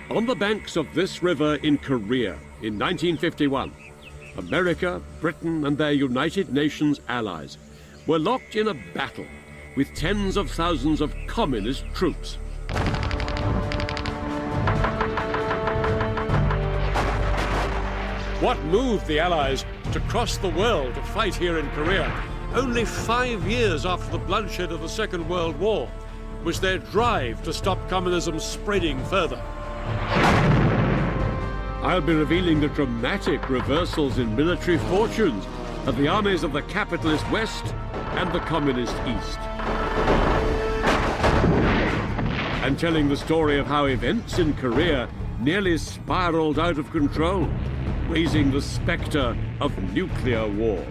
On the banks of this river in Korea in 1951, America, Britain and their United Nations allies were locked in a battle with tens of thousands of communist troops. What moved the Allies to cross the world to fight here in Korea, only 5 years after the bloodshed of the Second World War, was their drive to stop communism spreading further. I'll be revealing the dramatic reversals in military fortunes of the armies of the capitalist West and the communist East. And telling the story of how events in Korea nearly spiraled out of control, raising the spectre of nuclear war.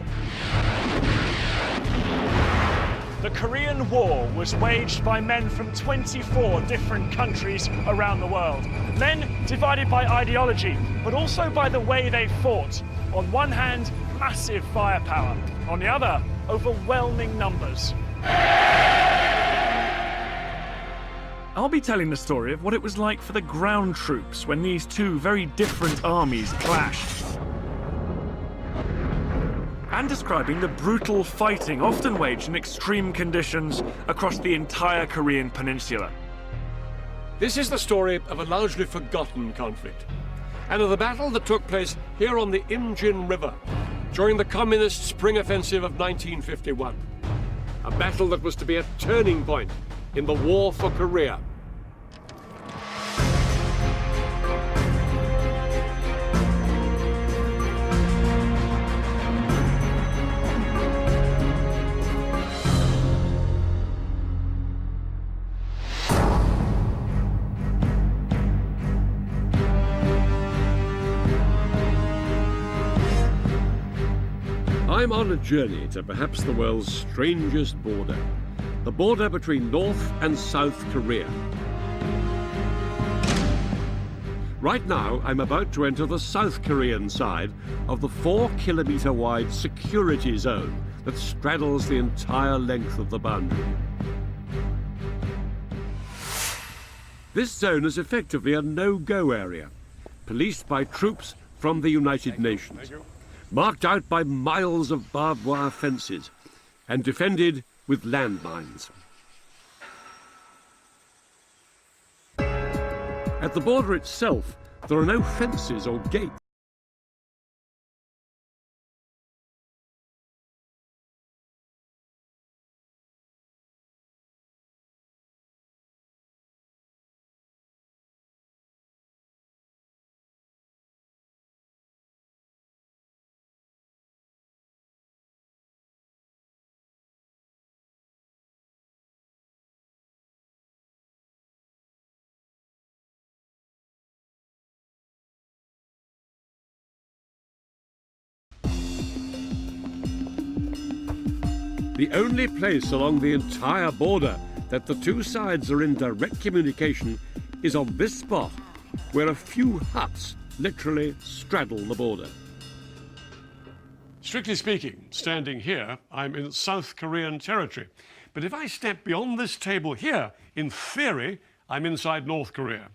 The Korean War was waged by men from 24 different countries around the world. Men divided by ideology, but also by the way they fought. On one hand, massive firepower. On the other, overwhelming numbers. I'll be telling the story of what it was like for the ground troops when these two very different armies clashed. And describing the brutal fighting often waged in extreme conditions across the entire Korean peninsula. This is the story of a largely forgotten conflict, and of the battle that took place here on the Imjin River during the Communist Spring Offensive of 1951. A battle that was to be a turning point in the war for Korea. I'm on a journey to perhaps the world's strangest border, the border between North and South Korea. Right now, I'm about to enter the South Korean side of the 4-kilometer wide security zone that straddles the entire length of the boundary. This zone is effectively a no-go area, policed by troops from the United Nations, marked out by miles of barbed wire fences and defended with landmines. At the border itself, there are no fences or gates. The only place along the entire border that the two sides are in direct communication is on this spot, where a few huts literally straddle the border. Strictly speaking, standing here, I'm in South Korean territory. But if I step beyond this table here, in theory, I'm inside North Korea.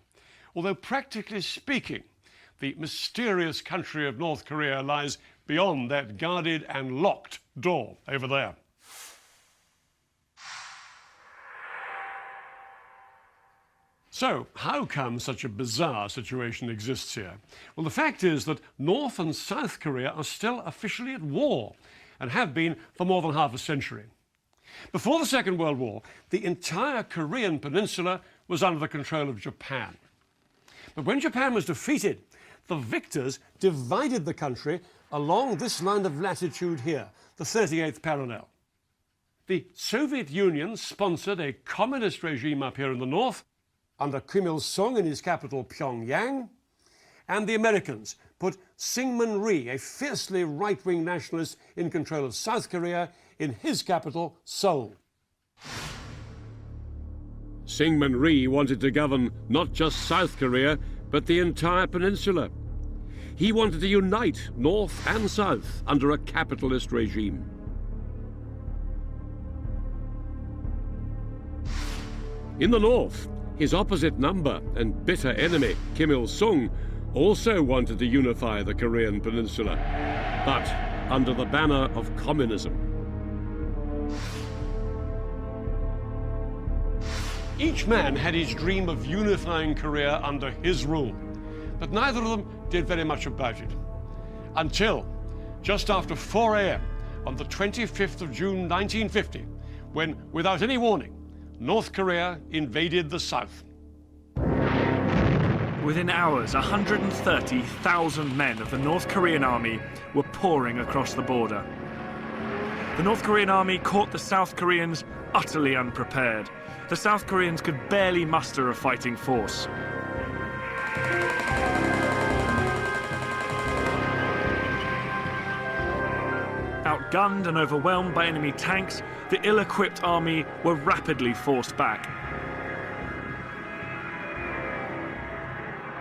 Although practically speaking, the mysterious country of North Korea lies beyond that guarded and locked door over there. So, how come such a bizarre situation exists here? Well, the fact is that North and South Korea are still officially at war, and have been for more than half a century. Before the Second World War, the entire Korean peninsula was under the control of Japan. But when Japan was defeated, the victors divided the country along this line of latitude here, the 38th parallel. The Soviet Union sponsored a communist regime up here in the north, under Kim Il-sung in his capital, Pyongyang, and the Americans put Syngman Rhee, a fiercely right-wing nationalist, in control of South Korea in his capital, Seoul. Syngman Rhee wanted to govern not just South Korea, but the entire peninsula. He wanted to unite North and South under a capitalist regime. In the north, His opposite number and bitter enemy, Kim Il-sung, also wanted to unify the Korean peninsula, but under the banner of communism. Each man had his dream of unifying Korea under his rule, but neither of them did very much about it. Until just after 4 a.m. on the 25th of June 1950, when, without any warning, North Korea invaded the South. Within hours, 130,000 men of the North Korean army were pouring across the border. The North Korean army caught the South Koreans utterly unprepared. The South Koreans could barely muster a fighting force. Outgunned and overwhelmed by enemy tanks, the ill-equipped army were rapidly forced back.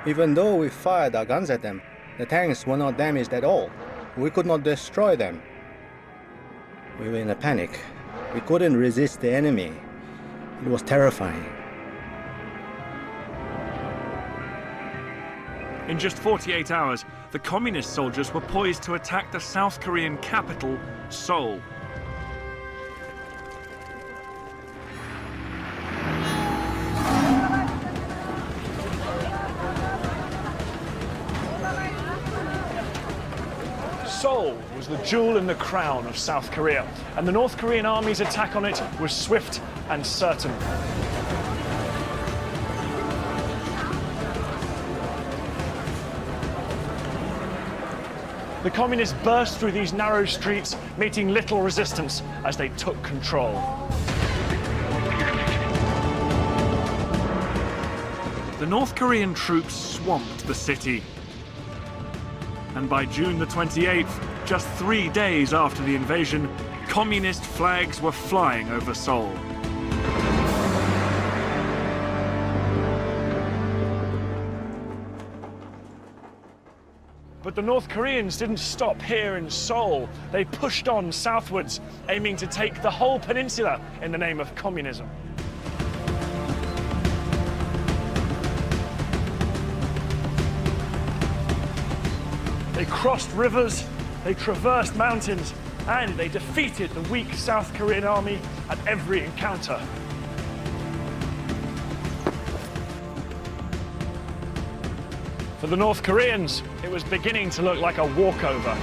Even though we fired our guns at them, the tanks were not damaged at all. We could not destroy them. We were in a panic. We couldn't resist the enemy. It was terrifying. In just 48 hours, the communist soldiers were poised to attack the South Korean capital, Seoul. Seoul was the jewel in the crown of South Korea, and the North Korean army's attack on it was swift and certain. The communists burst through these narrow streets, meeting little resistance as they took control. The North Korean troops swamped the city. And by June the 28th, just 3 days after the invasion, communist flags were flying over Seoul. But the North Koreans didn't stop here in Seoul. They pushed on southwards, aiming to take the whole peninsula in the name of communism. They crossed rivers, they traversed mountains, and they defeated the weak South Korean army at every encounter. For the North Koreans, it was beginning to look like a walkover.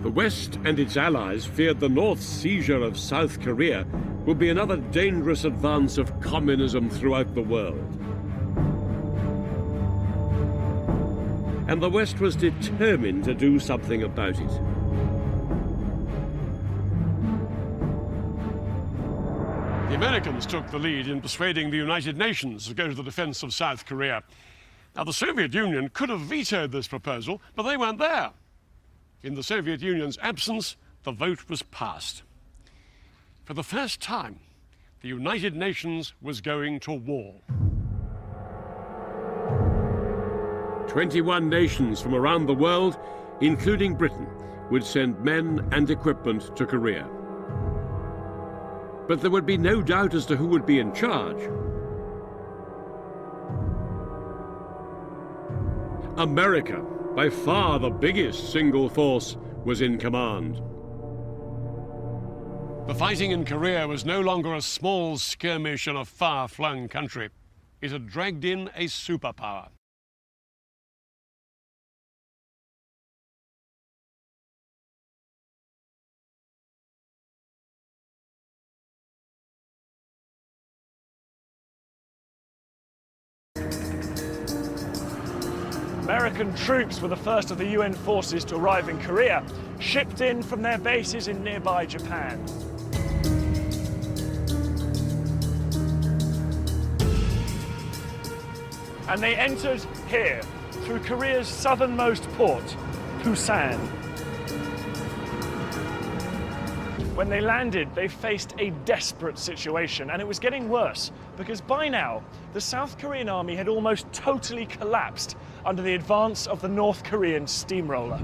The West and its allies feared the North's seizure of South Korea would be another dangerous advance of communism throughout the world. And the West was determined to do something about it. The Americans took the lead in persuading the United Nations to go to the defense of South Korea. Now, the Soviet Union could have vetoed this proposal, but they weren't there. In the Soviet Union's absence, the vote was passed. For the first time, the United Nations was going to war. 21 nations from around the world, including Britain, would send men and equipment to Korea. But there would be no doubt as to who would be in charge. America, by far the biggest single force, was in command. The fighting in Korea was no longer a small skirmish in a far-flung country. It had dragged in a superpower. American troops were the first of the UN forces to arrive in Korea, shipped in from their bases in nearby Japan. And they entered here, through Korea's southernmost port, Busan. When they landed, they faced a desperate situation, and it was getting worse. because by now, the South Korean army had almost totally collapsed under the advance of the North Korean steamroller.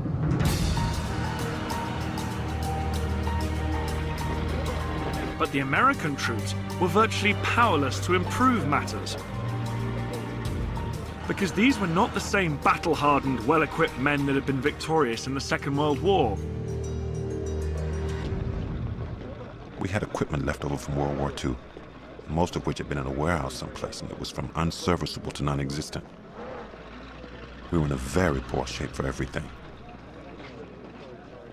But the American troops were virtually powerless to improve matters, because these were not the same battle-hardened, well-equipped men that had been victorious in the Second World War. We had equipment left over from World War II, most of which had been in a warehouse someplace, and it was from unserviceable to non-existent. We were in a very poor shape for everything.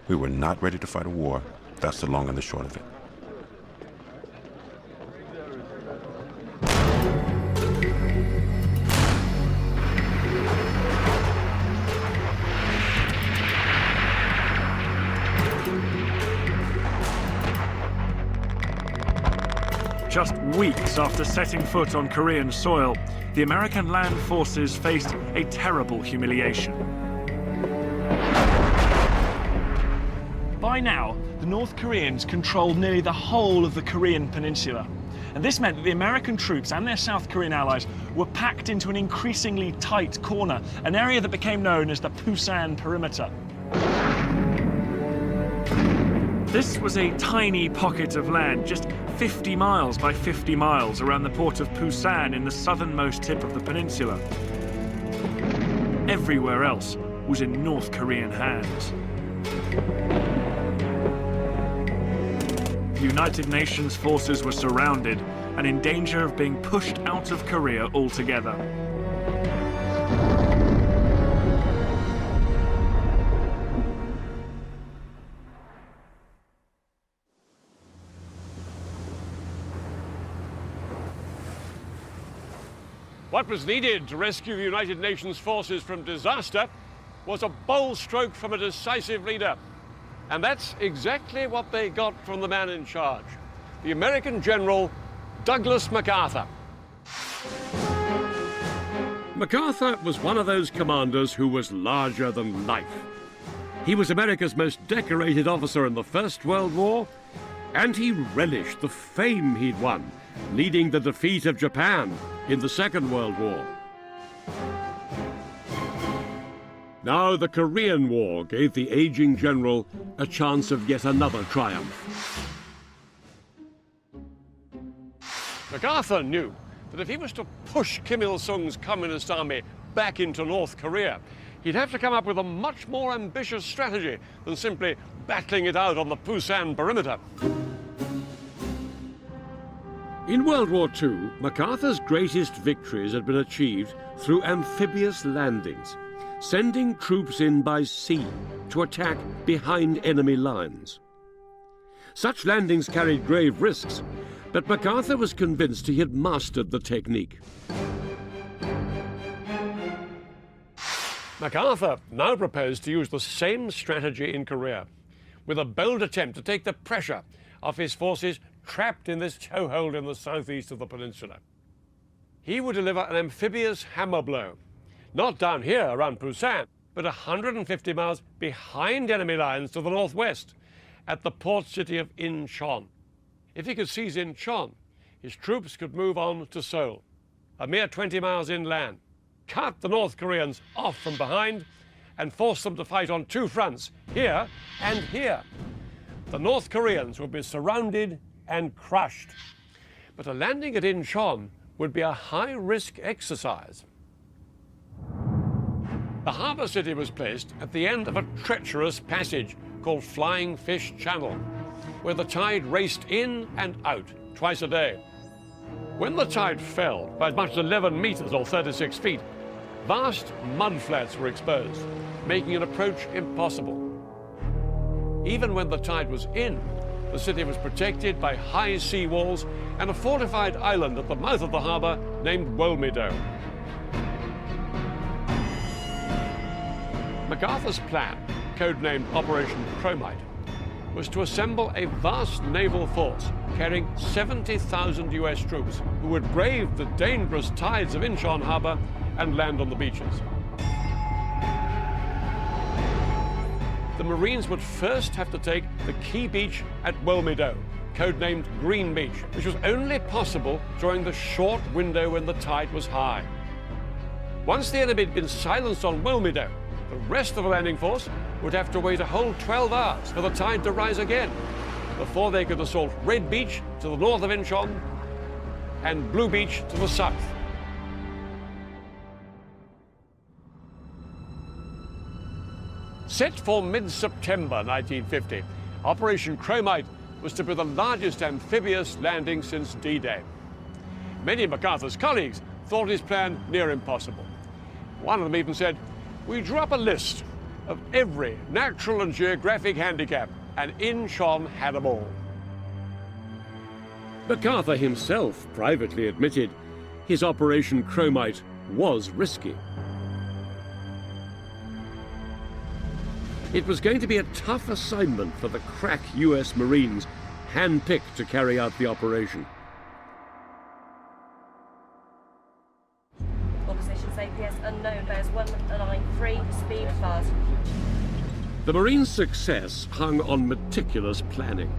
We were not ready to fight a war. That's the long and the short of it. Just weeks after setting foot on Korean soil, the American land forces faced a terrible humiliation. By now, the North Koreans controlled nearly the whole of the Korean peninsula. And this meant that the American troops and their South Korean allies were packed into an increasingly tight corner, an area that became known as the Pusan Perimeter. This was a tiny pocket of land, just 50 miles by 50 miles around the port of Pusan in the southernmost tip of the peninsula. Everywhere else was in North Korean hands. The United Nations forces were surrounded and in danger of being pushed out of Korea altogether. What was needed to rescue the United Nations forces from disaster was a bold stroke from a decisive leader. And that's exactly what they got from the man in charge, the American General Douglas MacArthur. MacArthur was one of those commanders who was larger than life. He was America's most decorated officer in the First World War, and he relished the fame he'd won, leading the defeat of Japan in the Second World War. Now the Korean War gave the aging general a chance of yet another triumph. MacArthur knew that if he was to push Kim Il-sung's communist army back into North Korea, he'd have to come up with a much more ambitious strategy than simply battling it out on the Pusan perimeter. In World War II, MacArthur's greatest victories had been achieved through amphibious landings, sending troops in by sea to attack behind enemy lines. Such landings carried grave risks, but MacArthur was convinced he had mastered the technique. MacArthur now proposed to use the same strategy in Korea, with a bold attempt to take the pressure off his forces trapped in this chokehold in the southeast of the peninsula. He would deliver an amphibious hammer blow, not down here around Pusan, but 150 miles behind enemy lines to the northwest, at the port city of Incheon. If he could seize Incheon, his troops could move on to Seoul, a mere 20 miles inland, cut the North Koreans off from behind, and force them to fight on two fronts, here and here. The North Koreans would be surrounded and crushed. But a landing at Incheon would be a high-risk exercise. The harbour city was placed at the end of a treacherous passage called Flying Fish Channel, where the tide raced in and out twice a day. When the tide fell by as much as 11 meters or 36 feet, vast mudflats were exposed, making an approach impossible. Even when the tide was in, the city was protected by high sea walls and a fortified island at the mouth of the harbour named Wolmido. MacArthur's plan, codenamed Operation Chromite, was to assemble a vast naval force carrying 70,000 US troops who would brave the dangerous tides of Incheon harbour and land on the beaches. The Marines would first have to take the key beach at Wolmido, codenamed Green Beach, which was only possible during the short window when the tide was high. Once the enemy had been silenced on Wilmington, the rest of the landing force would have to wait a whole 12 hours for the tide to rise again before they could assault Red Beach to the north of Incheon and Blue Beach to the south. Set for mid-September 1950, Operation Chromite was to be the largest amphibious landing since D-Day. Many of MacArthur's colleagues thought his plan near impossible. One of them even said, "We drew up a list of every natural and geographic handicap, and Incheon had them all." MacArthur himself privately admitted his Operation Chromite was risky. It was going to be a tough assignment for the crack US Marines handpicked to carry out the operation. Opposition's APS unknown, bears 193, speed fast. The Marines' success hung on meticulous planning.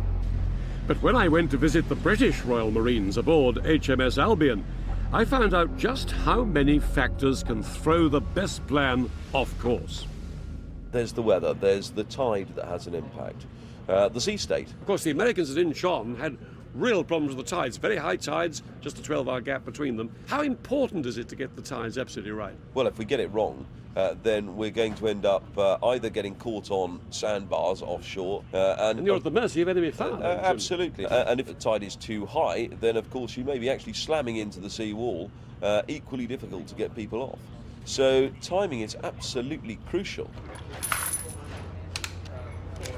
But when I went to visit the British Royal Marines aboard HMS Albion, I found out just how many factors can throw the best plan off course. There's the weather, there's the tide that has an impact, the sea state. Of course, the Americans at Incheon had real problems with the tides, very high tides, just a 12-hour gap between them. How important is it to get the tides absolutely right? Well, if we get it wrong, then we're going to end up either getting caught on sandbars offshore and you're at the mercy of enemy fire. Absolutely. And if the tide is too high, then of course you may be actually slamming into the sea wall, equally difficult to get people off. So timing is absolutely crucial.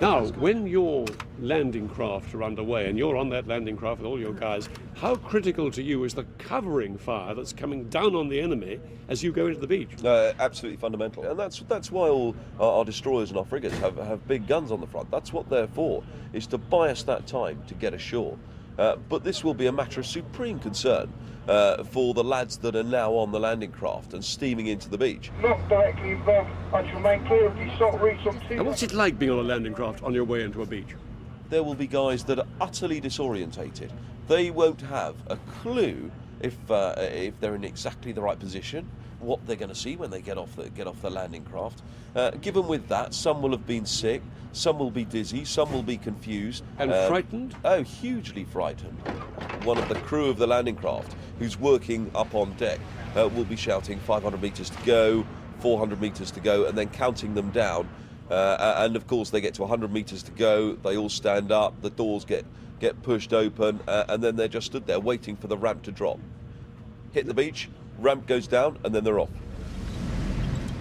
Now, when your landing craft are underway and you're on that landing craft with all your guys, how critical to you is the covering fire that's coming down on the enemy as you go into the beach? Absolutely fundamental. And that's why all our destroyers and our frigates have big guns on the front. That's what they're for, is to buy us that time to get ashore. But this will be a matter of supreme concern for the lads that are now on the landing craft and steaming into the beach. Not directly involved. I shall remain clear of the salt reefs on sea. And what's it like being on a landing craft on your way into a beach? There will be guys that are utterly disorientated. They won't have a clue if they're in exactly the right position, what they're going to see when they get off the landing craft. Given with that, some will have been sick, some will be dizzy, some will be confused. And frightened? Oh, hugely frightened. One of the crew of the landing craft, who's working up on deck, will be shouting 500 metres to go, 400 metres to go, and then counting them down. And of course they get to 100 metres to go, they all stand up, the doors get pushed open, and then they're just stood there waiting for the ramp to drop. Hit the beach, ramp goes down, and then they're off.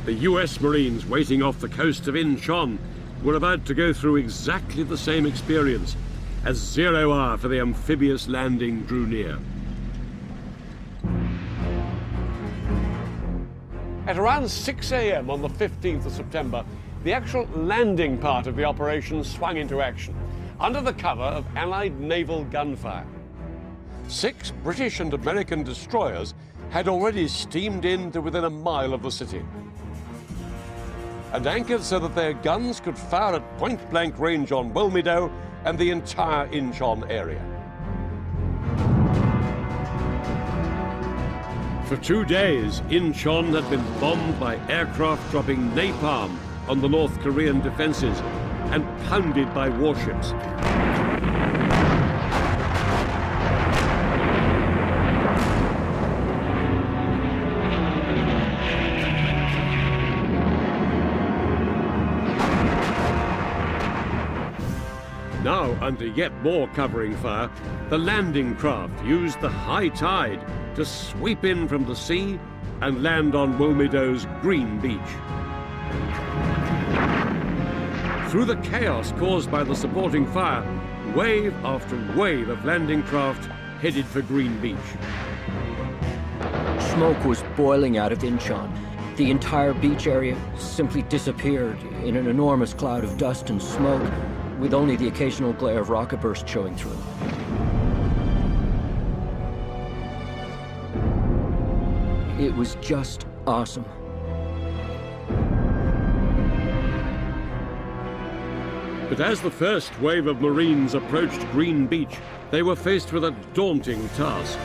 The US Marines waiting off the coast of Incheon were about to go through exactly the same experience as 0 hour for the amphibious landing drew near. At around 6 a.m. on the 15th of September, the actual landing part of the operation swung into action, under the cover of Allied naval gunfire. 6 British and American destroyers had already steamed in to within a mile of the city and anchored so that their guns could fire at point-blank range on Wilmington and the entire Incheon area. For 2 days, Incheon had been bombed by aircraft dropping napalm on the North Korean defenses and pounded by warships. Now, under yet more covering fire, the landing craft used the high tide to sweep in from the sea and land on Wilmington's Green Beach. Through the chaos caused by the supporting fire, wave after wave of landing craft headed for Green Beach. Smoke was boiling out of Incheon. The entire beach area simply disappeared in an enormous cloud of dust and smoke, with only the occasional glare of rocket burst showing through. It was just awesome. But as the first wave of Marines approached Green Beach, They were faced with a daunting task: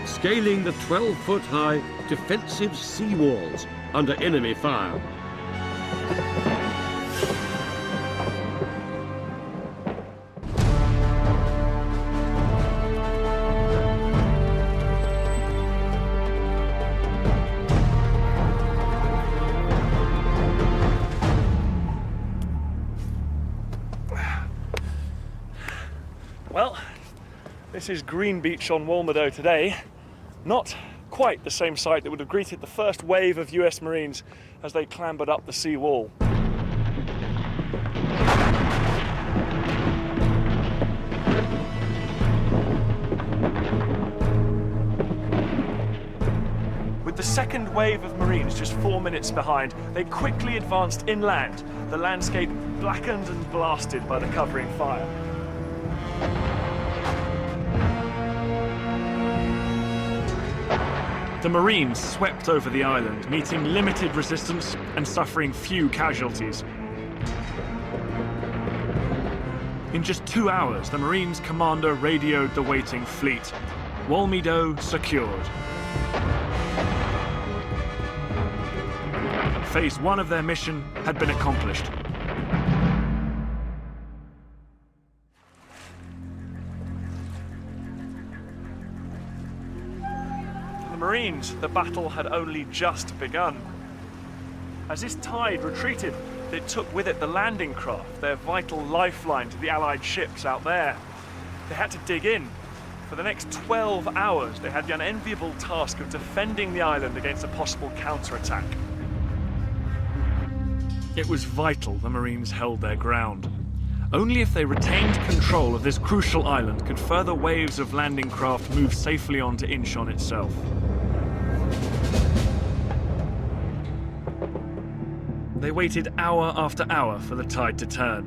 scaling the 12-foot-high defensive sea walls under enemy fire. Well, this is Green Beach on Walmerdo today. Not quite the same sight that would have greeted the first wave of US Marines as they clambered up the sea wall. With the second wave of Marines just 4 minutes behind, they quickly advanced inland, the landscape blackened and blasted by the covering fire. The Marines swept over the island, meeting limited resistance and suffering few casualties. In just 2 hours, the Marines' commander radioed the waiting fleet. Walmerdo secured. Phase 1 of their mission had been accomplished. Marines, the battle had only just begun. As this tide retreated, it took with it the landing craft, their vital lifeline to the Allied ships out there. They had to dig in. For the next 12 hours, they had the unenviable task of defending the island against a possible counterattack. It was vital the Marines held their ground. Only if they retained control of this crucial island could further waves of landing craft move safely onto Incheon itself. They waited hour after hour for the tide to turn,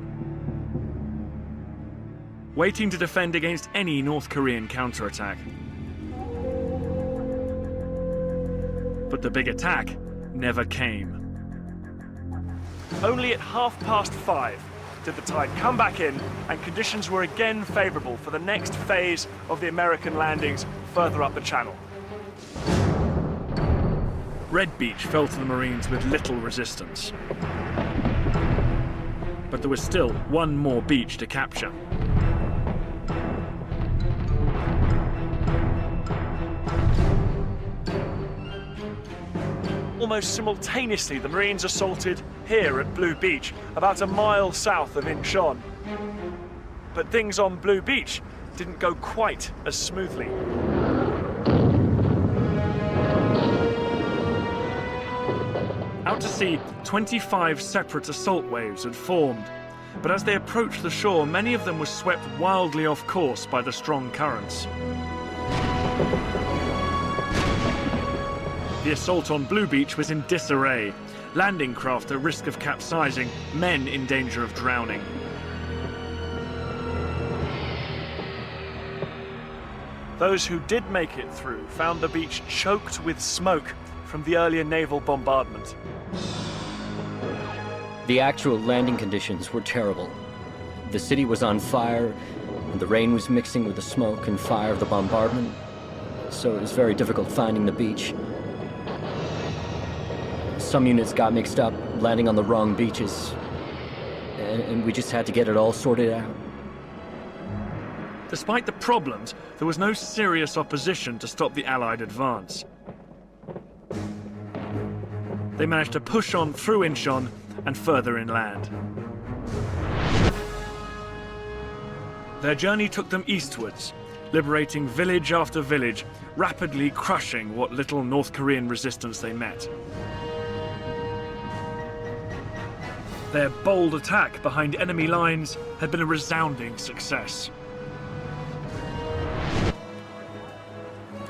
waiting to defend against any North Korean counterattack. But the big attack never came. Only at 5:30 did the tide come back in, and conditions were again favorable for the next phase of the American landings further up the channel. Red Beach fell to the Marines with little resistance. But there was still one more beach to capture. Almost simultaneously, the Marines assaulted here at Blue Beach, about a mile south of Incheon. But things on Blue Beach didn't go quite as smoothly. Out to sea, 25 separate assault waves had formed, but as they approached the shore, many of them were swept wildly off course by the strong currents. The assault on Blue Beach was in disarray, landing craft at risk of capsizing, men in danger of drowning. Those who did make it through found the beach choked with smoke from the earlier naval bombardment. The actual landing conditions were terrible. The city was on fire, and the rain was mixing with the smoke and fire of the bombardment, so it was very difficult finding the beach. Some units got mixed up, landing on the wrong beaches, and we just had to get it all sorted out. Despite the problems, there was no serious opposition to stop the Allied advance. They managed to push on through Incheon and further inland. Their journey took them eastwards, liberating village after village, rapidly crushing what little North Korean resistance they met. Their bold attack behind enemy lines had been a resounding success.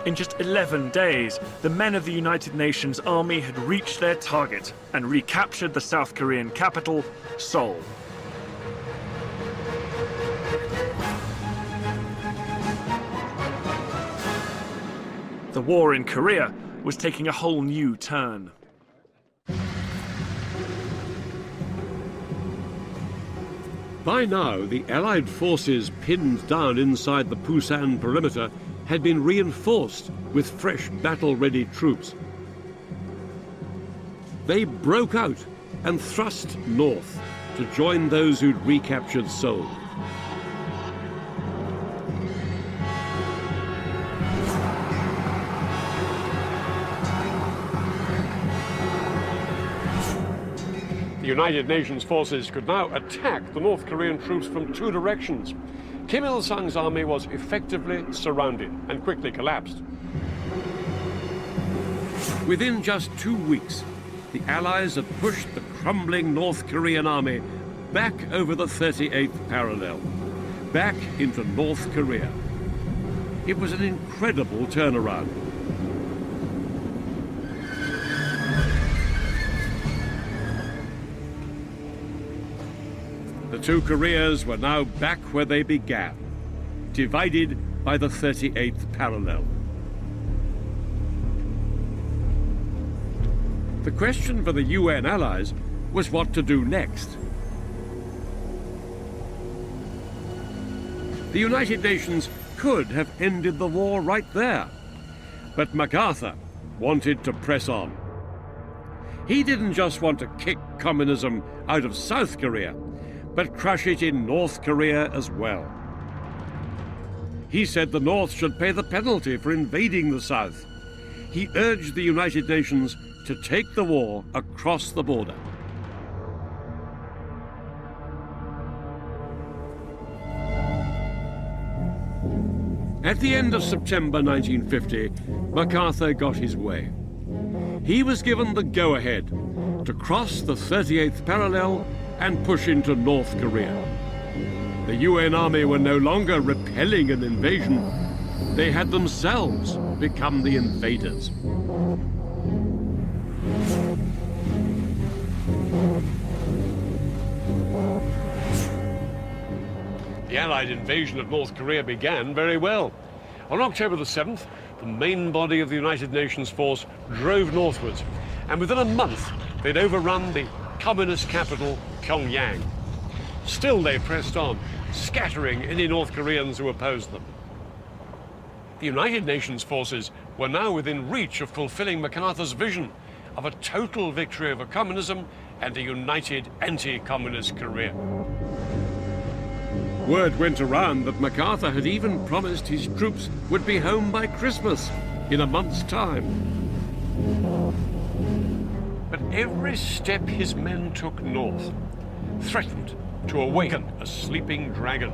In just 11 days, the men of the United Nations Army had reached their target and recaptured the South Korean capital, Seoul. The war in Korea was taking a whole new turn. By now, the Allied forces pinned down inside the Busan perimeter had been reinforced with fresh battle-ready troops. They broke out and thrust north to join those who'd recaptured Seoul. The United Nations forces could now attack the North Korean troops from two directions. Kim Il-sung's army was effectively surrounded and quickly collapsed. Within just 2 weeks, the Allies had pushed the crumbling North Korean army back over the 38th parallel, back into North Korea. It was an incredible turnaround. The two Koreas were now back where they began, divided by the 38th parallel. The question for the UN allies was what to do next. The United Nations could have ended the war right there, but MacArthur wanted to press on. He didn't just want to kick communism out of South Korea, but crush it in North Korea as well. He said the North should pay the penalty for invading the South. He urged the United Nations to take the war across the border. At the end of September 1950, MacArthur got his way. He was given the go-ahead to cross the 38th parallel and push into North Korea. The UN army were no longer repelling an invasion. They had themselves become the invaders. The Allied invasion of North Korea began very well. On October the 7th, the main body of the United Nations force drove northwards, and within a month, they'd overrun the communist capital, Pyongyang. Still, they pressed on, scattering any North Koreans who opposed them. The United Nations forces were now within reach of fulfilling MacArthur's vision of a total victory over communism and a united anti-communist Korea. Word went around that MacArthur had even promised his troops would be home by Christmas, in a month's time. But every step his men took north threatened to awaken a sleeping dragon.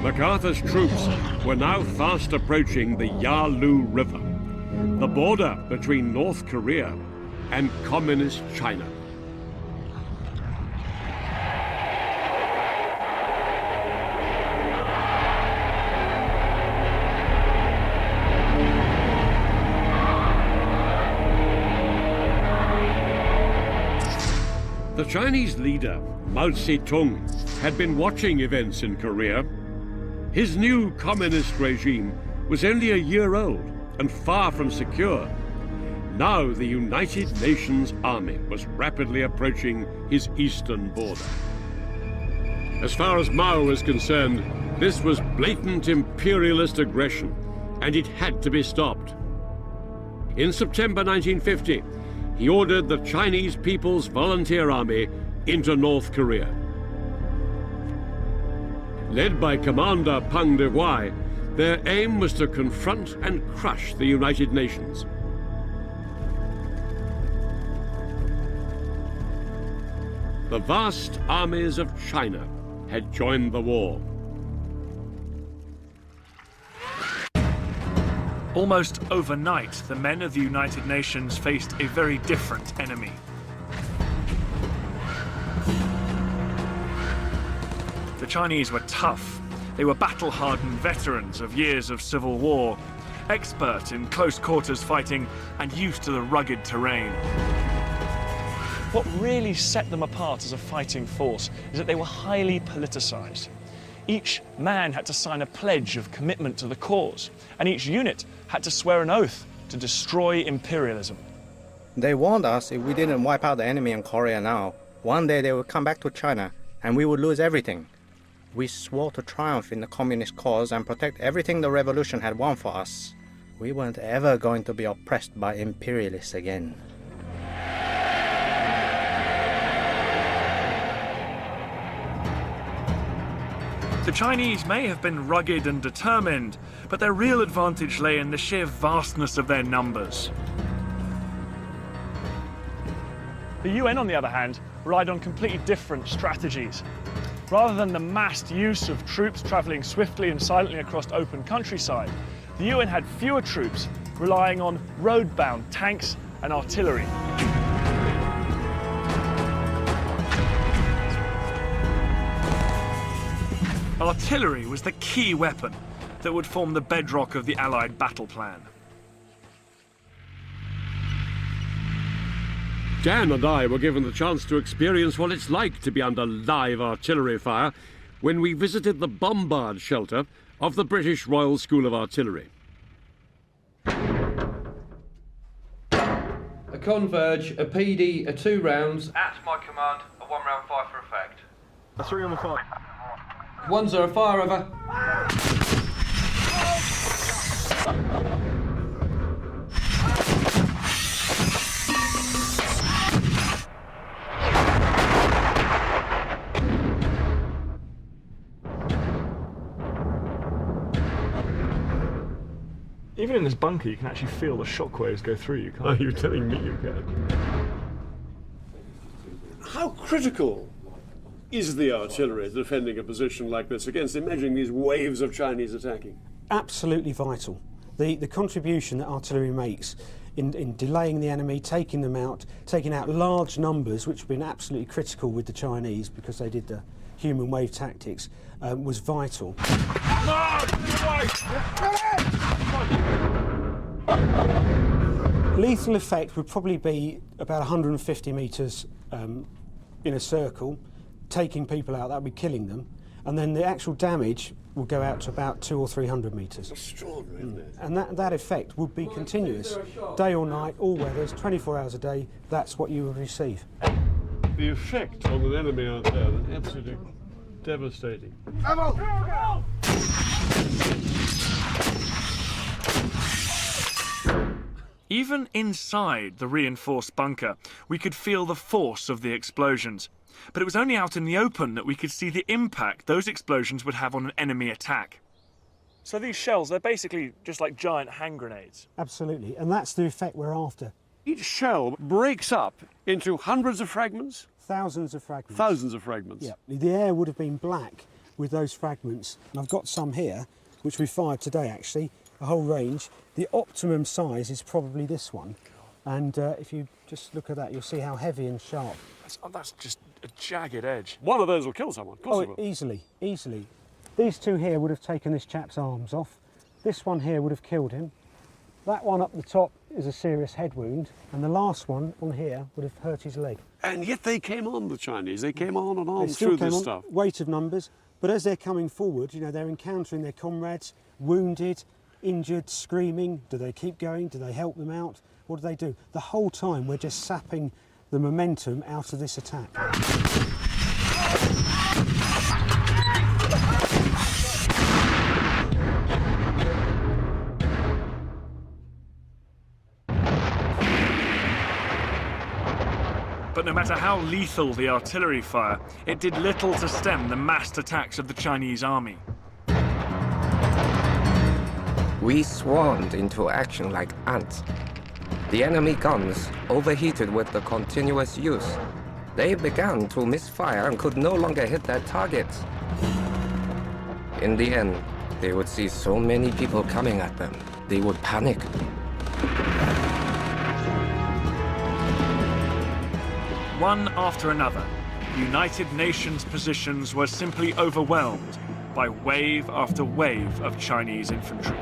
MacArthur's troops were now fast approaching the Yalu River, the border between North Korea and Communist China. The Chinese leader, Mao Zedong, had been watching events in Korea. His new communist regime was only a year old and far from secure. Now the United Nations army was rapidly approaching his eastern border. As far as Mao was concerned, this was blatant imperialist aggression, and it had to be stopped. In September 1950, he ordered the Chinese People's Volunteer Army into North Korea. Led by Commander Pang De-Huai, their aim was to confront and crush the United Nations. The vast armies of China had joined the war. Almost overnight, the men of the United Nations faced a very different enemy. The Chinese were tough. They were battle-hardened veterans of years of civil war, expert in close-quarters fighting and used to the rugged terrain. What really set them apart as a fighting force is that they were highly politicized. Each man had to sign a pledge of commitment to the cause, and each unit had to swear an oath to destroy imperialism. They warned us if we didn't wipe out the enemy in Korea now, One day they would come back to China and we would lose everything. We swore to triumph in the communist cause and protect everything the revolution had won for us. We weren't ever going to be oppressed by imperialists again. The Chinese may have been rugged and determined, but their real advantage lay in the sheer vastness of their numbers. The UN, on the other hand, relied on completely different strategies. Rather than the massed use of troops travelling swiftly and silently across open countryside, the UN had fewer troops, relying on road-bound tanks and artillery. Artillery was the key weapon that would form the bedrock of the Allied battle plan. Dan and I were given the chance to experience what it's like to be under live artillery fire when we visited the bombard shelter of the British Royal School of Artillery. A converge, a PD, a 2 rounds. At my command, a 1 round fire for effect. A 3 on the 5. 1's are a fire over. Even in this bunker, you can actually feel the shockwaves go through you, can't you? You're telling me you can. How critical is the artillery defending a position like this against imagining these waves of Chinese attacking? Absolutely vital. The contribution that artillery makes in delaying the enemy, taking them out, taking out large numbers, which have been absolutely critical with the Chinese because they did the human wave tactics, was vital. Lethal effect would probably be about 150 metres in a circle, taking people out. That would be killing them, and then the actual damage will go out to about 200 or 300 metres. Extraordinary, isn't it? And that effect would be continuous, day or night, all weathers, 24 hours a day. That's what you would receive. The effect on an enemy out there is absolutely devastating. Even inside the reinforced bunker, we could feel the force of the explosions. But it was only out in the open that we could see the impact those explosions would have on an enemy attack. So these shells, they're basically just like giant hand grenades. Absolutely, and that's the effect we're after. Each shell breaks up into hundreds of fragments? Thousands of fragments. Thousands of fragments. Yeah, the air would have been black with those fragments. And I've got some here, which we fired today actually, a whole range. The optimum size is probably this one. And if you just look at that, you'll see how heavy and sharp. That's just a jagged edge. One of those will kill someone, of course it will. Easily, easily. These two here would have taken this chap's arms off. This one here would have killed him. That one up the top is a serious head wound, and the last one on here would have hurt his leg. And yet they came on, the Chinese. They came on and on through this stuff. Weight of numbers, but as they're coming forward, you know, they're encountering their comrades, wounded, injured, screaming. Do they keep going? Do they help them out? What do they do? The whole time we're just sapping the momentum out of this attack. But no matter how lethal the artillery fire, it did little to stem the massed attacks of the Chinese army. We swarmed into action like ants. The enemy guns overheated with the continuous use. They began to misfire and could no longer hit their targets. In the end, they would see so many people coming at them, they would panic. One after another, United Nations positions were simply overwhelmed by wave after wave of Chinese infantry.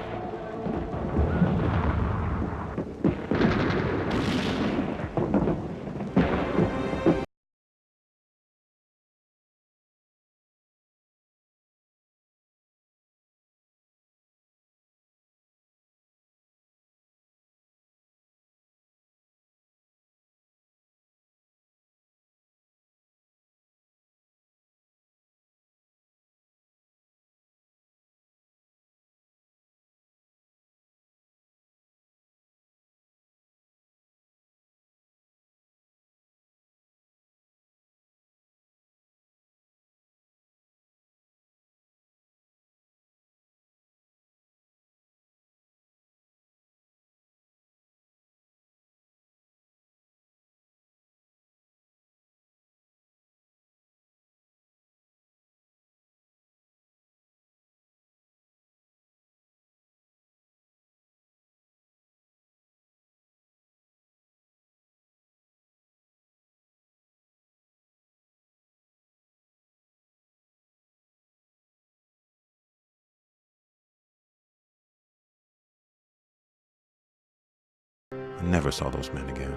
I never saw those men again.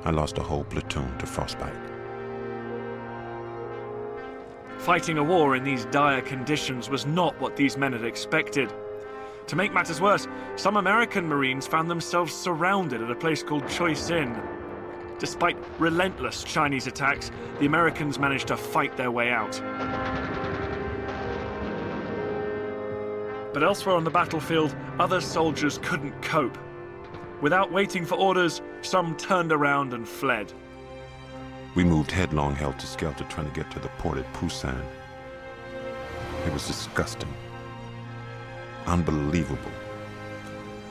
I lost a whole platoon to frostbite. Fighting a war in these dire conditions was not what these men had expected. To make matters worse, some American Marines found themselves surrounded at a place called Choisin. Despite relentless Chinese attacks, the Americans managed to fight their way out. But elsewhere on the battlefield, other soldiers couldn't cope. Without waiting for orders, some turned around and fled. We moved headlong, helter-skelter, trying to get to the port at Busan. It was disgusting. Unbelievable.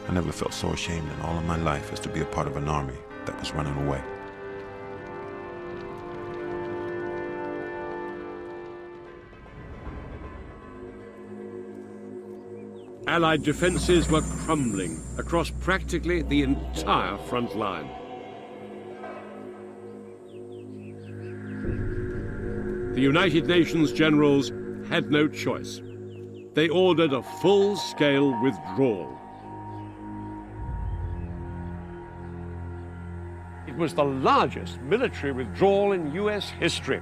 I never felt so ashamed in all of my life as to be a part of an army that was running away. Allied defenses were crumbling across practically the entire front line. The United Nations generals had no choice. They ordered a full-scale withdrawal. It was the largest military withdrawal in US history.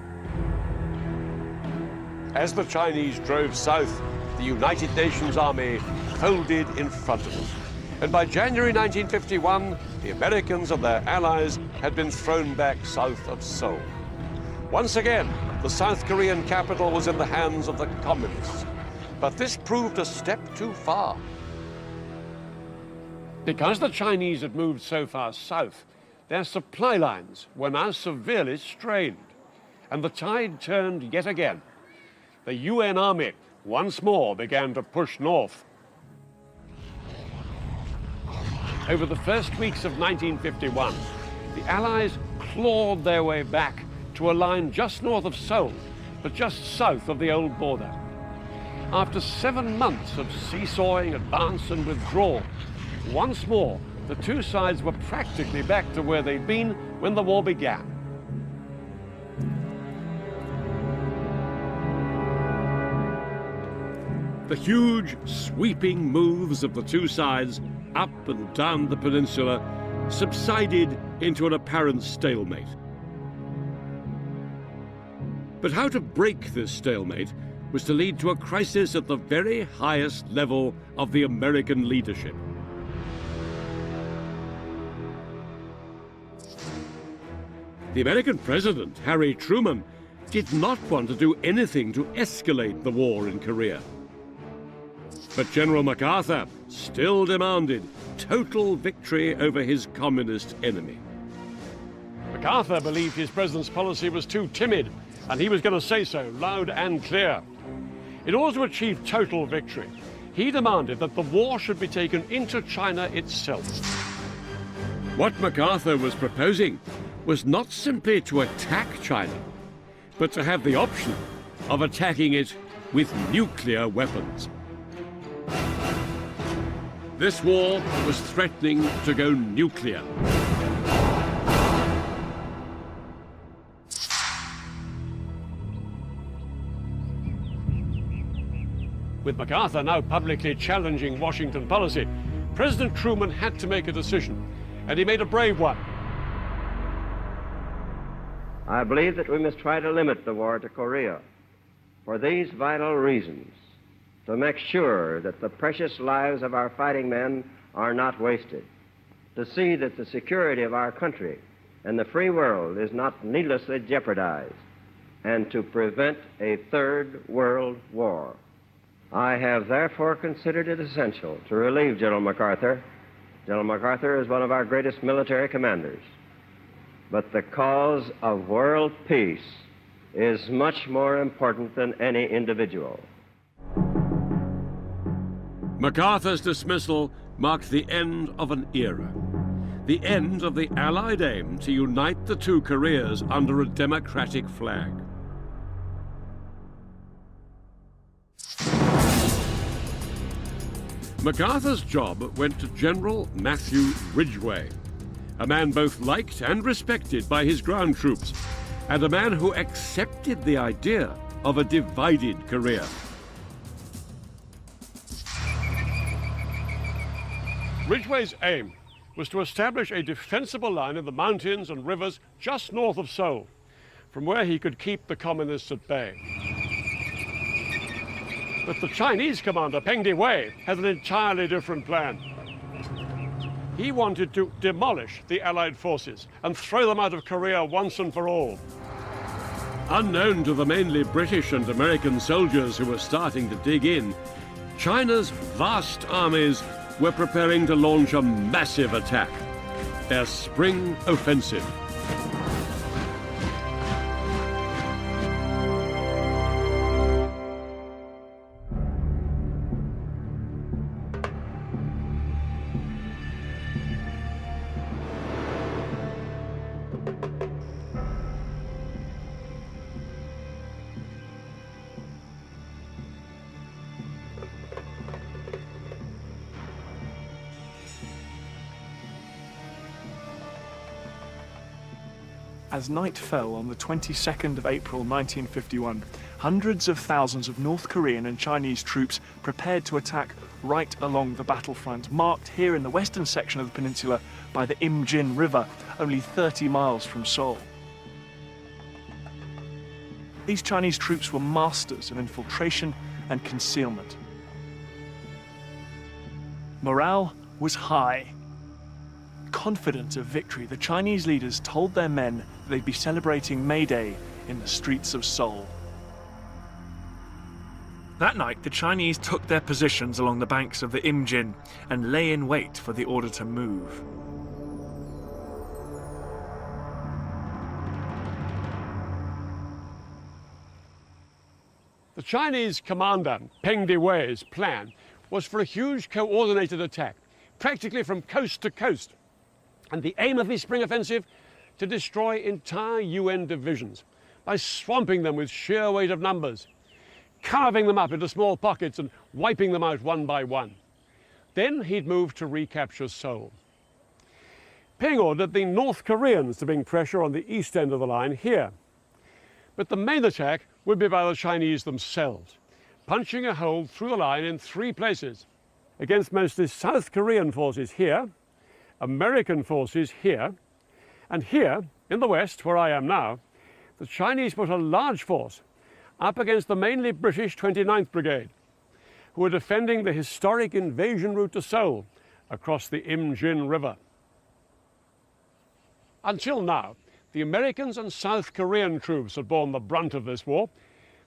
As the Chinese drove south, the United Nations Army folded in front of them. And by January 1951, the Americans and their allies had been thrown back south of Seoul. Once again, the South Korean capital was in the hands of the communists. But this proved a step too far. Because the Chinese had moved so far south, their supply lines were now severely strained. And the tide turned yet again. The UN Army once more began to push north. Over the first weeks of 1951, the Allies clawed their way back to a line just north of Seoul, but just south of the old border. After 7 months of seesawing, advance and withdrawal, once more, the two sides were practically back to where they'd been when the war began. The huge, sweeping moves of the two sides up and down the peninsula subsided into an apparent stalemate. But how to break this stalemate was to lead to a crisis at the very highest level of the American leadership. The American president, Harry Truman, did not want to do anything to escalate the war in Korea. But General MacArthur still demanded total victory over his communist enemy. MacArthur believed his president's policy was too timid, and he was going to say so loud and clear. In order to achieve total victory, he demanded that the war should be taken into China itself. What MacArthur was proposing was not simply to attack China, but to have the option of attacking it with nuclear weapons. This war was threatening to go nuclear. With MacArthur now publicly challenging Washington policy, President Truman had to make a decision, and he made a brave one. I believe that we must try to limit the war to Korea for these vital reasons: to make sure that the precious lives of our fighting men are not wasted, to see that the security of our country and the free world is not needlessly jeopardized, and to prevent a third world war. I have therefore considered it essential to relieve General MacArthur. General MacArthur is one of our greatest military commanders. But the cause of world peace is much more important than any individual. MacArthur's dismissal marked the end of an era, the end of the Allied aim to unite the two Koreas under a democratic flag. MacArthur's job went to General Matthew Ridgway, a man both liked and respected by his ground troops, and a man who accepted the idea of a divided Korea. Ridgway's aim was to establish a defensible line in the mountains and rivers just north of Seoul, from where he could keep the communists at bay. But the Chinese commander, Peng Dehuai, had an entirely different plan. He wanted to demolish the Allied forces and throw them out of Korea once and for all. Unknown to the mainly British and American soldiers who were starting to dig in, China's vast armies were preparing to launch a massive attack, their spring offensive. As night fell on the 22nd of April 1951, hundreds of thousands of North Korean and Chinese troops prepared to attack right along the battlefront, marked here in the western section of the peninsula by the Imjin River, only 30 miles from Seoul. These Chinese troops were masters of infiltration and concealment. Morale was high. Confident of victory, the Chinese leaders told their men they'd be celebrating May Day in the streets of Seoul. That night, the Chinese took their positions along the banks of the Imjin and lay in wait for the order to move. The Chinese commander, Peng Dehuai's plan was for a huge coordinated attack, practically from coast to coast. And the aim of his spring offensive, to destroy entire UN divisions by swamping them with sheer weight of numbers, carving them up into small pockets and wiping them out one by one. Then he'd move to recapture Seoul. Peng ordered the North Koreans to bring pressure on the east end of the line here. But the main attack would be by the Chinese themselves, punching a hole through the line in 3 places, against mostly South Korean forces here, American forces here, and here, in the west, where I am now, the Chinese put a large force up against the mainly British 29th Brigade, who were defending the historic invasion route to Seoul across the Imjin River. Until now, the Americans and South Korean troops had borne the brunt of this war,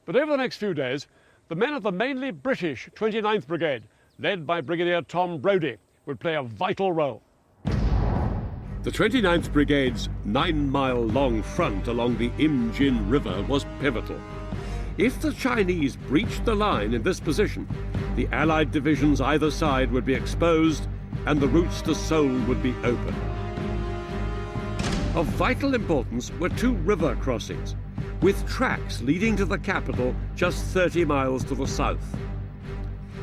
but over the next few days, the men of the mainly British 29th Brigade, led by Brigadier Tom Brodie, would play a vital role. The 29th Brigade's 9-mile-long front along the Imjin River was pivotal. If the Chinese breached the line in this position, the Allied divisions either side would be exposed and the routes to Seoul would be open. Of vital importance were 2 river crossings, with tracks leading to the capital just 30 miles to the south.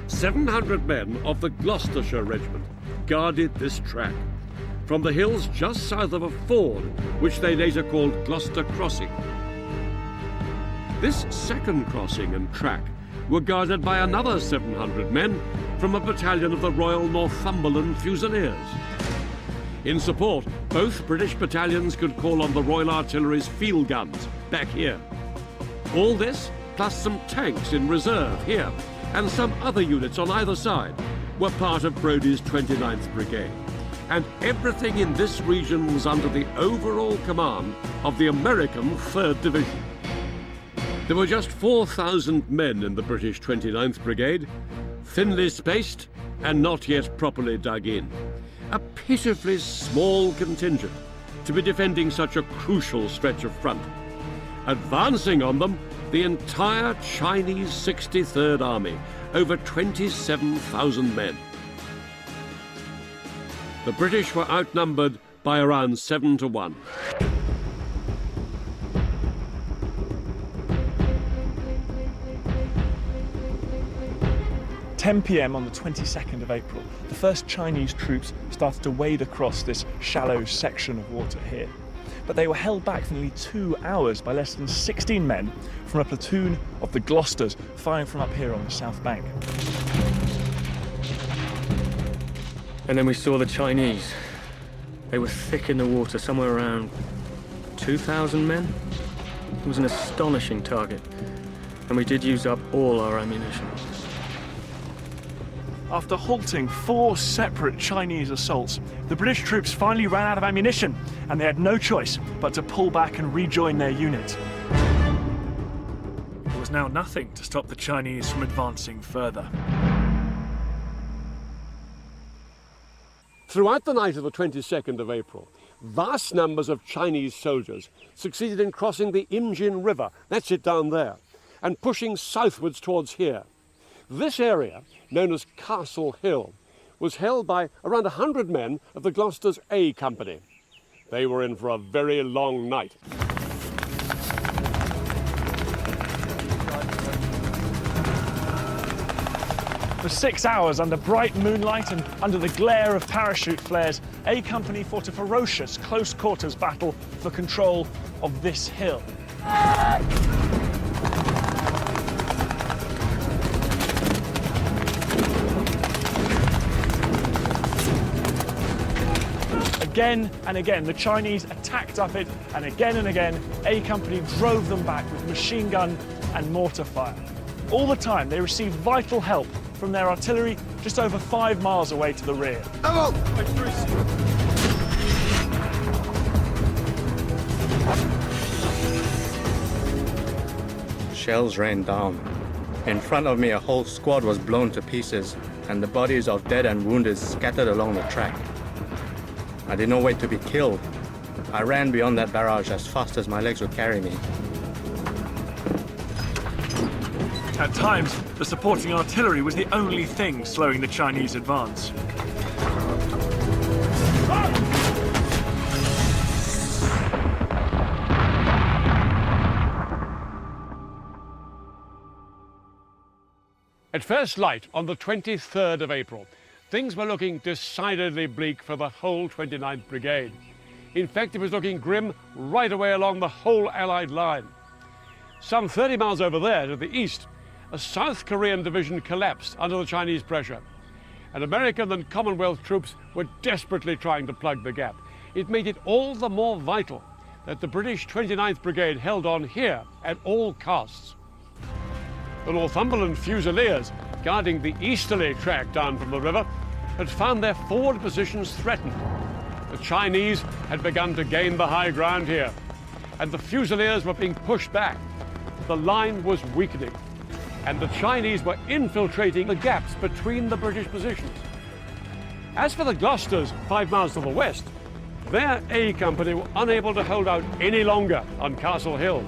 700 men of the Gloucestershire Regiment guarded this track, from the hills just south of a ford, which they later called Gloucester Crossing. This second crossing and track were guarded by another 700 men from a battalion of the Royal Northumberland Fusiliers. In support, both British battalions could call on the Royal Artillery's field guns back here. All this, plus some tanks in reserve here, and some other units on either side, were part of Brodie's 29th Brigade. And everything in this region was under the overall command of the American 3rd Division. There were just 4,000 men in the British 29th Brigade, thinly spaced and not yet properly dug in. A pitifully small contingent to be defending such a crucial stretch of front. Advancing on them, the entire Chinese 63rd Army, over 27,000 men. The British were outnumbered by around 7 to 1. At 10 p.m. on the 22nd of April, the first Chinese troops started to wade across this shallow section of water here. But they were held back for nearly 2 hours by less than 16 men from a platoon of the Gloucesters firing from up here on the south bank. And then we saw the Chinese They were thick in the water, somewhere around 2,000 men. It was an astonishing target, and we did use up all our ammunition. After halting 4 separate Chinese assaults, the British troops finally ran out of ammunition, and they had no choice but to pull back and rejoin their unit. There was now nothing to stop the Chinese from advancing further. Throughout the night of the 22nd of April, vast numbers of Chinese soldiers succeeded in crossing the Imjin River, that's it down there, and pushing southwards towards here. This area, known as Castle Hill, was held by around 100 men of the Gloucester's A Company. They were in for a very long night. For 6 hours, under bright moonlight and under the glare of parachute flares, A Company fought a ferocious close-quarters battle for control of this hill. Again and again, the Chinese attacked up it, and again, A Company drove them back with machine gun and mortar fire. All the time, they received vital help from their artillery just over 5 miles away to the rear. Shells rained down. In front of me, a whole squad was blown to pieces, and the bodies of dead and wounded scattered along the track. I did not wait to be killed. I ran beyond that barrage as fast as my legs would carry me. At times, the supporting artillery was the only thing slowing the Chinese advance. At first light, on the 23rd of April, things were looking decidedly bleak for the whole 29th Brigade. In fact, it was looking grim right away along the whole Allied line. Some 30 miles over there to the east, a South Korean division collapsed under the Chinese pressure. And American and Commonwealth troops were desperately trying to plug the gap. It made it all the more vital that the British 29th Brigade held on here at all costs. The Northumberland Fusiliers, guarding the easterly track down from the river, had found their forward positions threatened. The Chinese had begun to gain the high ground here, and the Fusiliers were being pushed back. The line was weakening, and the Chinese were infiltrating the gaps between the British positions. As for the Gloucesters 5 miles to the west, their A Company were unable to hold out any longer on Castle Hill.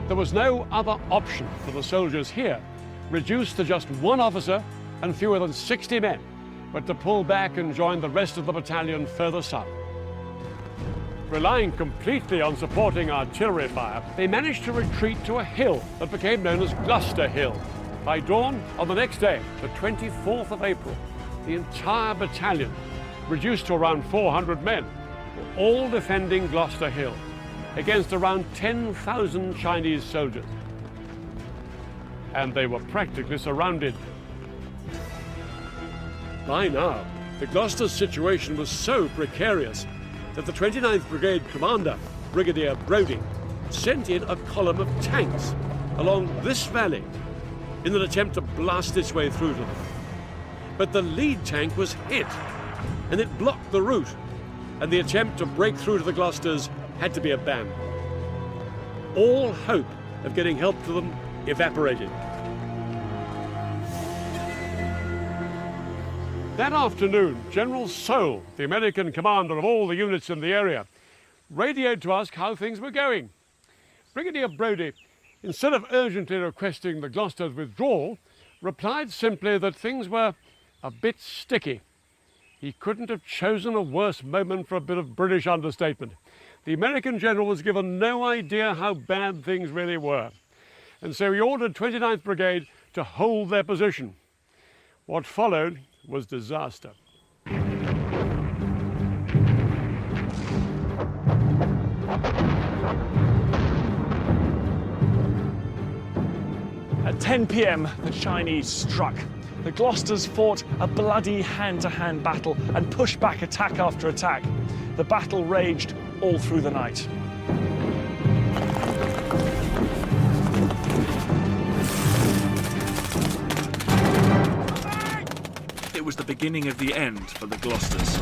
There was no other option for the soldiers here, reduced to just 1 officer and fewer than 60 men, but to pull back and join the rest of the battalion further south. Relying completely on supporting artillery fire, they managed to retreat to a hill that became known as Gloucester Hill. By dawn on the next day, the 24th of April, the entire battalion, reduced to around 400 men, were all defending Gloucester Hill against around 10,000 Chinese soldiers. And they were practically surrounded. By now, the Gloucester's situation was so precarious that the 29th Brigade commander, Brigadier Brodie, sent in a column of tanks along this valley in an attempt to blast its way through to them. But the lead tank was hit, and it blocked the route, and the attempt to break through to the Gloucesters had to be abandoned. All hope of getting help to them evaporated. That afternoon, General Soule, the American commander of all the units in the area, radioed to ask how things were going. Brigadier Brodie, instead of urgently requesting the Gloucester's withdrawal, replied simply that things were a bit sticky. He couldn't have chosen a worse moment for a bit of British understatement. The American general was given no idea how bad things really were, and so he ordered 29th Brigade to hold their position. What followed was disaster. At 10 p.m., the Chinese struck. the Gloucesters fought a bloody hand-to-hand battle and pushed back attack after attack. The battle raged all through the night. It was the beginning of the end for the Gloucesters.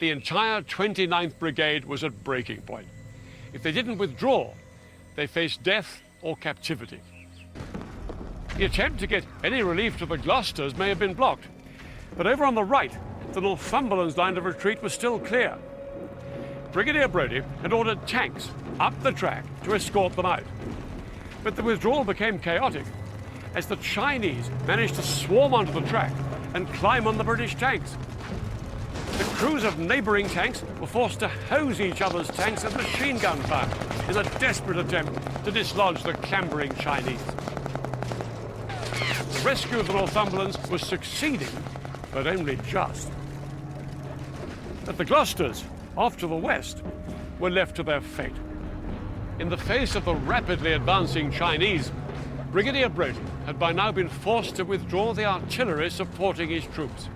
The entire 29th Brigade was at breaking point. If they didn't withdraw, they faced death or captivity. The attempt to get any relief to the Gloucesters may have been blocked, but over on the right, the Northumberland's line of retreat was still clear. Brigadier Brodie had ordered tanks up the track to escort them out. But the withdrawal became chaotic as the Chinese managed to swarm onto the track and climb on the British tanks. The crews of neighbouring tanks were forced to hose each other's tanks at machine gun fire in a desperate attempt to dislodge the clambering Chinese. The rescue of the Northumberlands was succeeding, but only just. But the Gloucesters, off to the west, were left to their fate. In the face of the rapidly advancing Chinese, Brigadier Brodie had by now been forced to withdraw the artillery supporting his troops.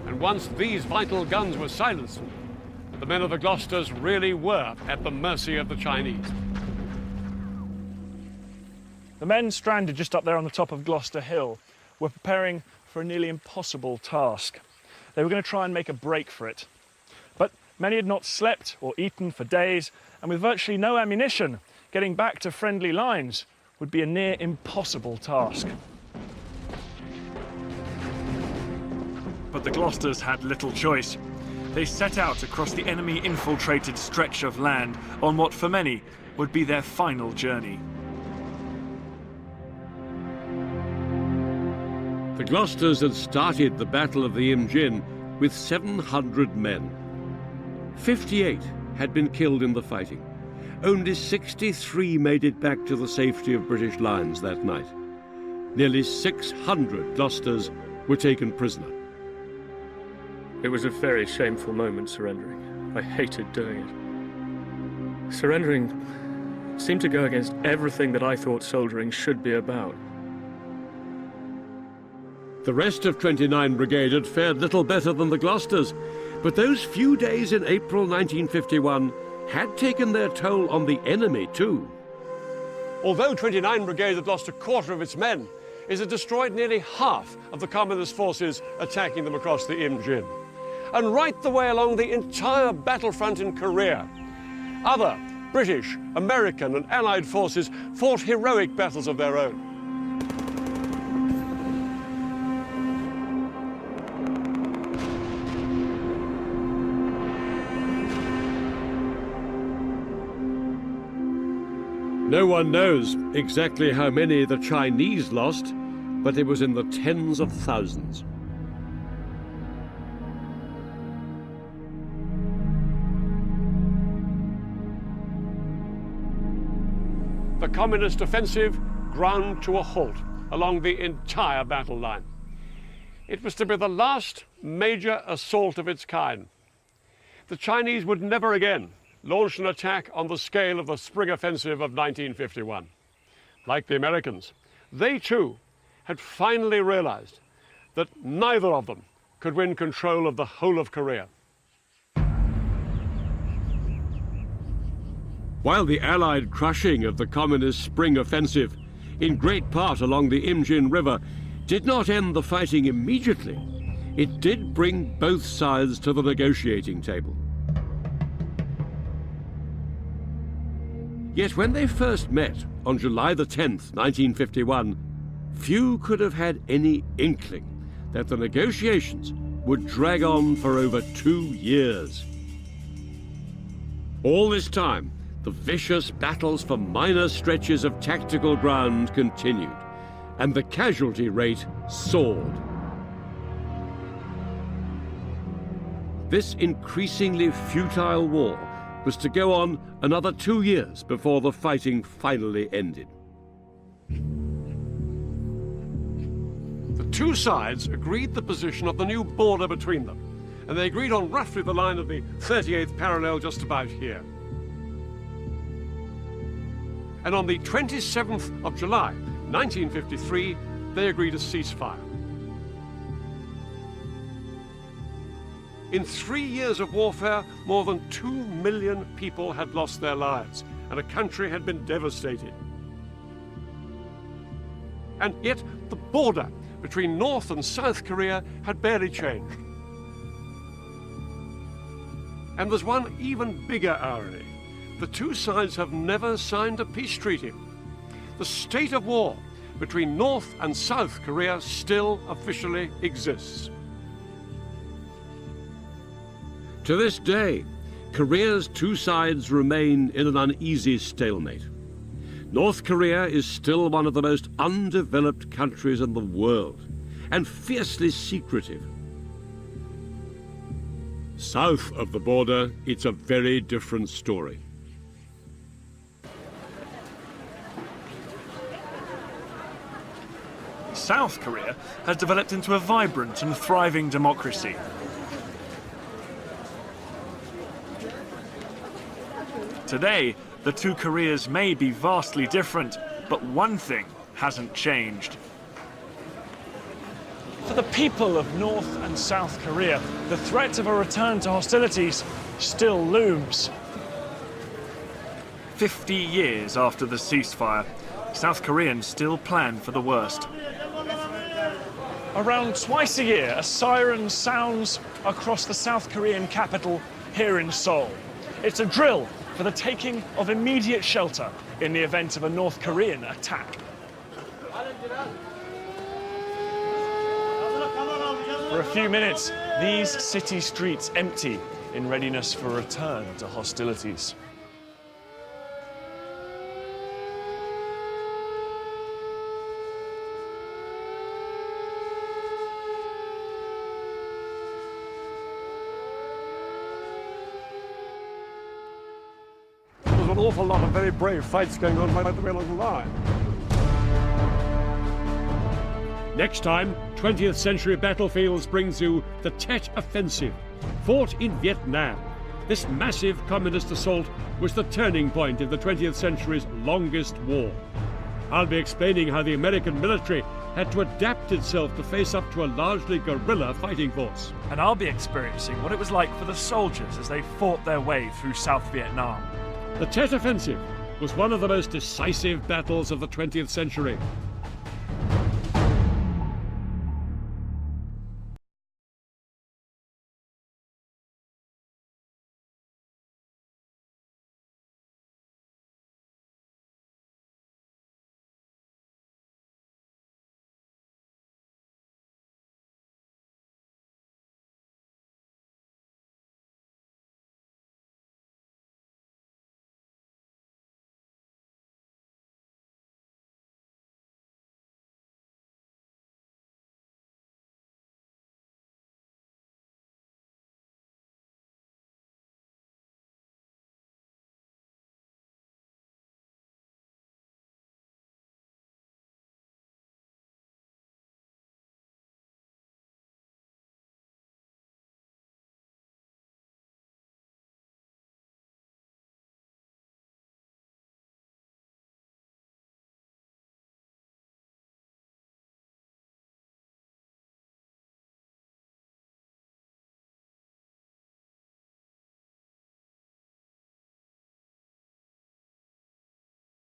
And once these vital guns were silenced, the men of the Gloucesters really were at the mercy of the Chinese. The men stranded just up there on the top of Gloucester Hill were preparing for a nearly impossible task. They were going to try and make a break for it. But many had not slept or eaten for days, and with virtually no ammunition, getting back to friendly lines would be a near impossible task. But the Gloucesters had little choice. They set out across the enemy-infiltrated stretch of land on what for many would be their final journey. The Gloucesters had started the Battle of the Imjin with 700 men. 58 had been killed in the fighting. Only 63 made it back to the safety of British lines that night. Nearly 600 Gloucesters were taken prisoner. It was a very shameful moment, surrendering. I hated doing it. Surrendering seemed to go against everything that I thought soldiering should be about. The rest of 29 Brigade had fared little better than the Gloucesters, but those few days in April 1951 had taken their toll on the enemy too. Although 29 Brigade had lost a quarter of its men, it had destroyed nearly half of the Communist forces attacking them across the Imjin. And right the way along the entire battlefront in Korea, other British, American and Allied forces fought heroic battles of their own. No one knows exactly how many the Chinese lost, but it was in the tens of thousands. The Communist offensive ground to a halt along the entire battle line. It was to be the last major assault of its kind. The Chinese would never again launch an attack on the scale of the spring offensive of 1951. Like the Americans, they too had finally realized that neither of them could win control of the whole of Korea. While the Allied crushing of the Communist spring offensive, in great part along the Imjin River, did not end the fighting immediately, it did bring both sides to the negotiating table. Yet when they first met on July the 10th, 1951, few could have had any inkling that the negotiations would drag on for over 2 years. All this time, the vicious battles for minor stretches of tactical ground continued, and the casualty rate soared. This increasingly futile war was to go on another 2 years before the fighting finally ended. The two sides agreed the position of the new border between them, and they agreed on roughly the line of the 38th parallel just about here. And on the 27th of July, 1953, they agreed a ceasefire. In 3 years of warfare, more than 2 million people had lost their lives, and a country had been devastated. And yet, the border between North and South Korea had barely changed. And there's one even bigger irony. The two sides have never signed a peace treaty. The state of war between North and South Korea still officially exists. To this day, Korea's two sides remain in an uneasy stalemate. North Korea is still one of the most undeveloped countries in the world, and fiercely secretive. South of the border, it's a very different story. South Korea has developed into a vibrant and thriving democracy. Today, the two Koreas may be vastly different, but one thing hasn't changed. For the people of North and South Korea, the threat of a return to hostilities still looms. 50 years after the ceasefire, South Koreans still plan for the worst. Around twice a year, a siren sounds across the South Korean capital here in Seoul. It's a drill for the taking of immediate shelter in the event of a North Korean attack. For a few minutes, these city streets empty in readiness for a return to hostilities. There's an awful lot of very brave fights going on right the way along the line. Next time, 20th Century Battlefields brings you the Tet Offensive, fought in Vietnam. This massive communist assault was the turning point in the 20th century's longest war. I'll be explaining how the American military had to adapt itself to face up to a largely guerrilla fighting force. And I'll be experiencing what it was like for the soldiers as they fought their way through South Vietnam. The Tet Offensive was one of the most decisive battles of the 20th century.